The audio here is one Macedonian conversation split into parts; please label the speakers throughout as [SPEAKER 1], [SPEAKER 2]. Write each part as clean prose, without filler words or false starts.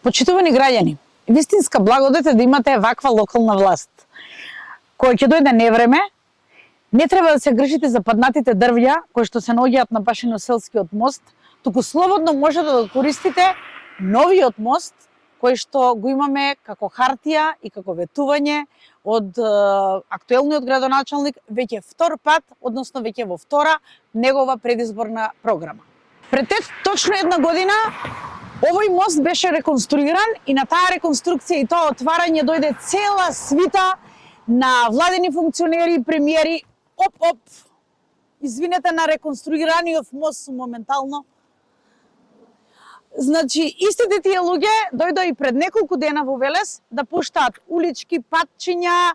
[SPEAKER 1] Почитувани граѓани, вистинска благодет е да имате ваква локална власт, која ќе дојде невреме, не треба да се грижите за паднатите дрвја кои што се наоѓаат на Пашино-селскиот мост, туку слободно може да користите новиот мост кој што го имаме како хартија и како ветување од актуелниот градоначалник веќе втор пат, односно веќе во втора негова предизборна програма. Пред точно една година овој мост беше реконструиран и на таа реконструкција и тоа отварање дојде цела свита на владени функционери и премиери. Оп, извинете на реконструираниот мост моментално. Значи, истите тие луѓе дојдоа и пред неколку дена во Велес да пуштаат улички, патчиња,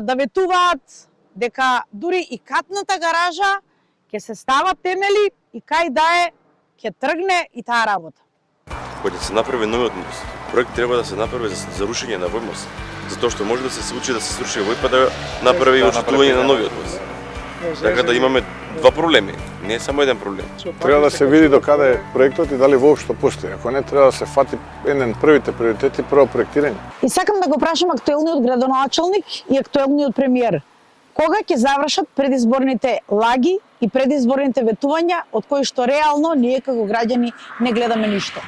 [SPEAKER 1] да ветуваат дека дури и катната гаража ќе се стават темели и кај да е ќе тргне и таа работа.
[SPEAKER 2] Кога се направи новиот мост, проект треба да се направи за рушење на овој мост, затоа што може да се случи да се сруши овој па да направи и очитување на новиот мост. Така да имаме два проблеми, не е само еден проблем.
[SPEAKER 3] Треба да се види до каде е проектот и дали воопшто постои. Ако не, треба да се фати еден првите приоритети, прво проектирање.
[SPEAKER 1] И сакам да го прашам актуелниот градоначалник и актуелниот премиер. Кога ќе завршат предизборните лаги и предизборните ветувања од кои што реално ние како граѓани не гледаме ништо?